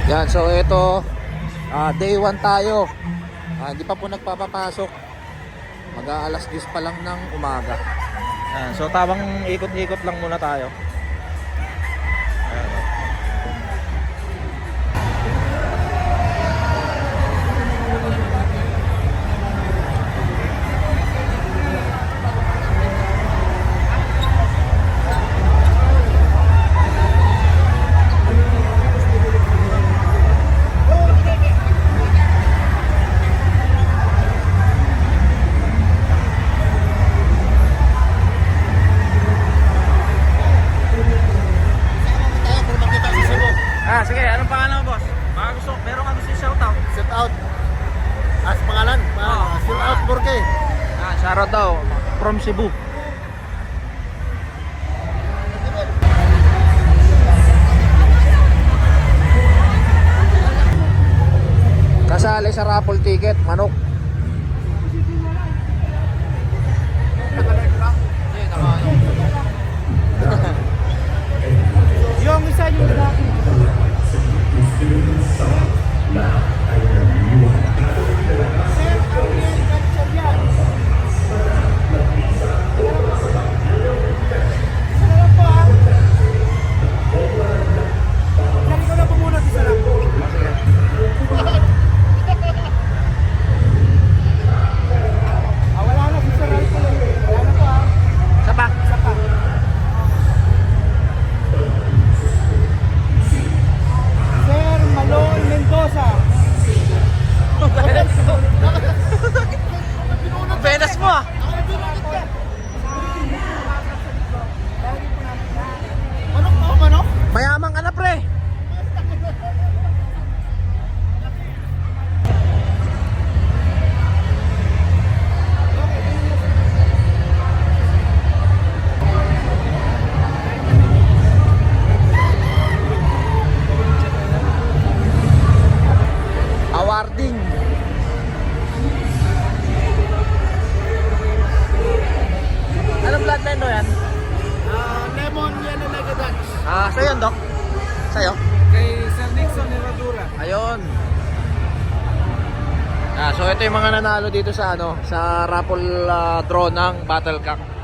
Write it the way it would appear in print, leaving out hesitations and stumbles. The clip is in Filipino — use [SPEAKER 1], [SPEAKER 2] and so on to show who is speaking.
[SPEAKER 1] Yan, so ito, day 1 tayo. Hindi pa po nagpapapasok. Mag-aalas 10 pa lang ng umaga. Yan, so tamang ikot-ikot lang muna tayo. Ayan. Sige, anong pangalan mo, boss? Baka gusto, meron ka gusto i-shoutout?
[SPEAKER 2] Shout out. As pangalan? Shout out Borke.
[SPEAKER 1] Shoutout daw, from Cebu. Kasali sa raffle ticket, manok.
[SPEAKER 2] Yung isa yung lalaki.
[SPEAKER 1] Penas mo ah.
[SPEAKER 2] Manok?
[SPEAKER 1] Mayamang ka na, pre. Awarding. Anong bloodline do yan?
[SPEAKER 2] Lemon yan na nagadags.
[SPEAKER 1] Sa'yo yan, Doc? Sa'yo?
[SPEAKER 2] Kay Sir Nixon Herradura.
[SPEAKER 1] Ayun. So ito yung mga nanalo dito sa sa raffle draw ng Battlecock.